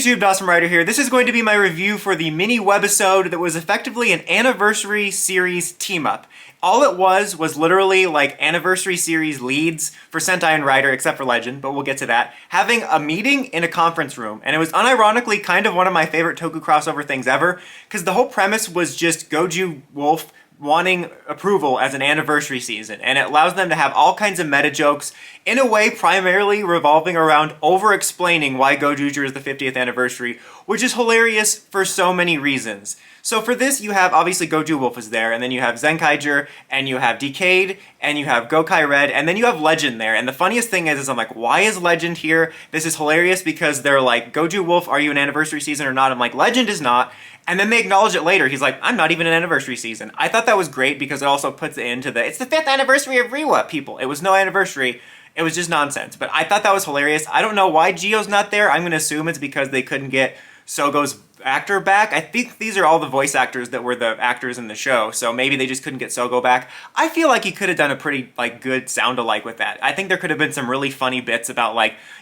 YouTube, Dawson Rider here. This is going to be my review for the mini webisode that was effectively an anniversary series team-up. All it was literally like anniversary series leads for Sentai and Rider, except for Legend, but we'll get to that, having a meeting in a conference room. And it was unironically kind of one of my favorite Toku crossover things ever, because the whole premise was just Goju Wolf wanting approval as an anniversary season, and it allows them to have all kinds of meta jokes, in a way primarily revolving around over-explaining why Gozyuger is the 50th anniversary, which is hilarious for so many reasons. So for this, you have, obviously Goju Wolf is there, and then you have Zenkaiser, and you have Decade, and you have Goka Red, and then you have Legend there. And the funniest thing is I'm like, why is Legend here? This is hilarious because they're like, Goju Wolf, are you an anniversary season or not? I'm like, Legend is not. And then they acknowledge it later. He's like, I'm not even an anniversary season. I thought that was great because it also puts it into it's the 5th anniversary of Rewa, people. It was no anniversary. It was just nonsense. But I thought that was hilarious. I don't know why Gio's not there. I'm going to assume it's because they couldn't get Sogo's actor back. I think these are all the voice actors that were the actors in the show, so maybe they just couldn't get Sogo back. I feel like he could have done a pretty good sound-alike with that. I think there could have been some really funny bits about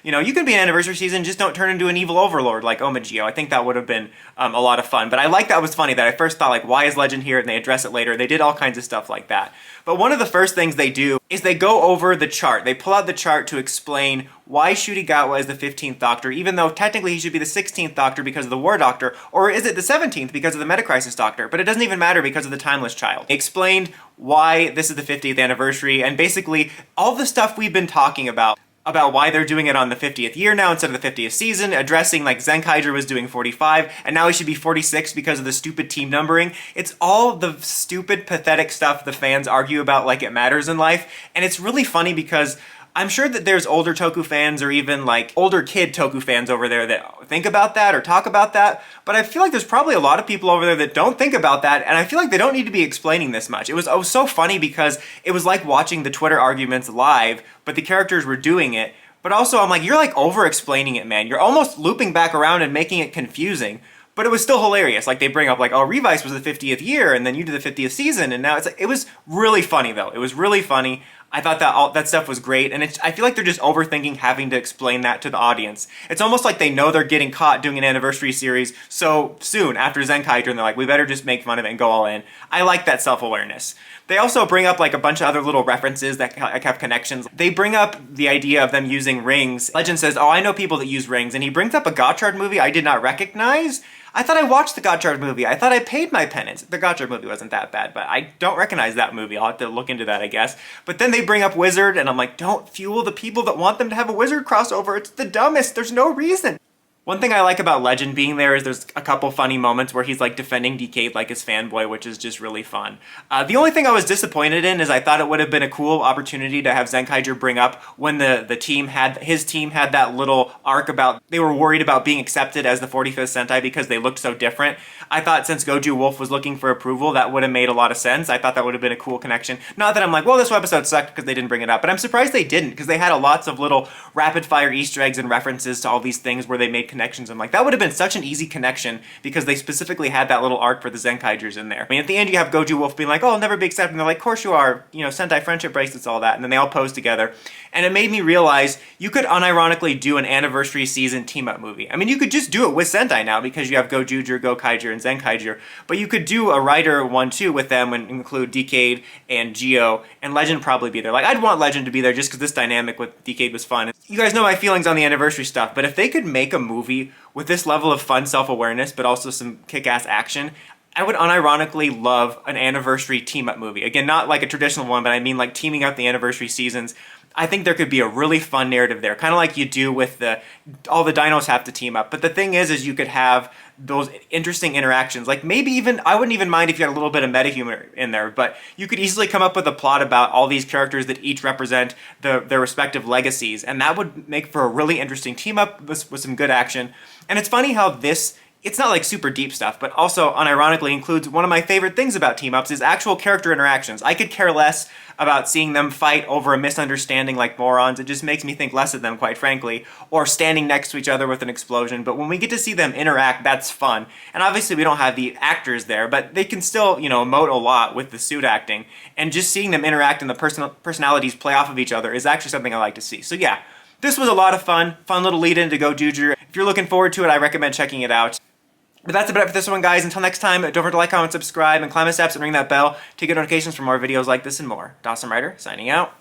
you can be an anniversary season, just don't turn into an evil overlord like Oma Gio. I think that would have been a lot of fun. But I like that was funny that I first thought why is Legend here? And they address it later. They did all kinds of stuff like that. But one of the first things they do is they go over the chart. They pull out the chart to explain why Shurigawa is the 15th Doctor, even though technically he should be the 16th Doctor because of the War Doctor, or is it the 17th because of the Metacrisis Doctor? But it doesn't even matter because of the Timeless Child. They explained why this is the 50th anniversary, and basically all the stuff we've been talking about why they're doing it on the 50th year now instead of the 50th season, addressing Zenkaiser was doing 45, and now he should be 46 because of the stupid team numbering. It's all the stupid, pathetic stuff the fans argue about like it matters in life, and it's really funny because I'm sure that there's older Toku fans or even older kid Toku fans over there that think about that or talk about that, but I feel like there's probably a lot of people over there that don't think about that, and I feel like they don't need to be explaining this much. It was so funny because it was like watching the Twitter arguments live, but the characters were doing it, but also I'm like, you're over-explaining it, man. You're almost looping back around and making it confusing. But it was still hilarious. They bring up oh, Revice was the 50th year, and then you did the 50th season, and now it's it was really funny though. It was really funny. I thought that all that stuff was great, and I feel like they're just overthinking having to explain that to the audience. It's almost like they know they're getting caught doing an anniversary series so soon after Zenkaiser, and they're like, we better just make fun of it and go all in. I like that self-awareness. They also bring up a bunch of other little references that have connections. They bring up the idea of them using rings. Legend says, oh, I know people that use rings, and he brings up a Gottschalk movie I did not recognize. I thought I watched the Gottschalk movie. I thought I paid my penance. The Gottschalk movie wasn't that bad, but I don't recognize that movie. I'll have to look into that, I guess. But then they bring up Wizard, and I'm like, don't fuel the people that want them to have a Wizard crossover. It's the dumbest. There's no reason. One thing I like about Legend being there is there's a couple funny moments where he's defending Decade like his fanboy, which is just really fun. The only thing I was disappointed in is I thought it would have been a cool opportunity to have Zenkaiser bring up when his team had that little arc about they were worried about being accepted as the 45th Sentai because they looked so different. I thought since Goju Wolf was looking for approval, that would have made a lot of sense. I thought that would have been a cool connection. Not that I'm well, this episode sucked because they didn't bring it up, but I'm surprised they didn't because they had lots of little rapid-fire Easter eggs and references to all these things where they made connections. I'm like, that would have been such an easy connection because they specifically had that little arc for the Zenkaisers in there. I mean, at the end you have Goju Wolf being like, oh, I'll never be accepted, and they're like, of course you are, Sentai friendship bracelets, all that, and then they all pose together. And it made me realize you could unironically do an anniversary season team-up movie. I mean, you could just do it with Sentai now because you have Gozyuger, Gokaiger, and Zenkaiser, but you could do a Rider one too with them and include Decade and Gio, and Legend probably be there. I'd want Legend to be there just because this dynamic with Decade was fun. You guys know my feelings on the anniversary stuff, but if they could make a movie with this level of fun self-awareness, but also some kick-ass action, I would unironically love an anniversary team-up movie. Again, not a traditional one, but I mean teaming up the anniversary seasons. I think there could be a really fun narrative there, kind of like you do with all the dinos have to team up. But the thing is you could have those interesting interactions. Maybe even, I wouldn't even mind if you had a little bit of meta humor in there, but you could easily come up with a plot about all these characters that each represent their respective legacies, and that would make for a really interesting team up with some good action. And it's funny how it's not super deep stuff, but also unironically includes one of my favorite things about team-ups is actual character interactions. I could care less about seeing them fight over a misunderstanding like morons. It just makes me think less of them, quite frankly, or standing next to each other with an explosion. But when we get to see them interact, that's fun. And obviously we don't have the actors there, but they can still, emote a lot with the suit acting. And just seeing them interact and the personalities play off of each other is actually something I like to see. So yeah, this was a lot of fun little lead-in to Gozyuger. If you're looking forward to it, I recommend checking it out. But that's about it for this one, guys. Until next time, don't forget to like, comment, subscribe, and climb the steps and ring that bell to get notifications for more videos like this and more. Dawson Rider, signing out.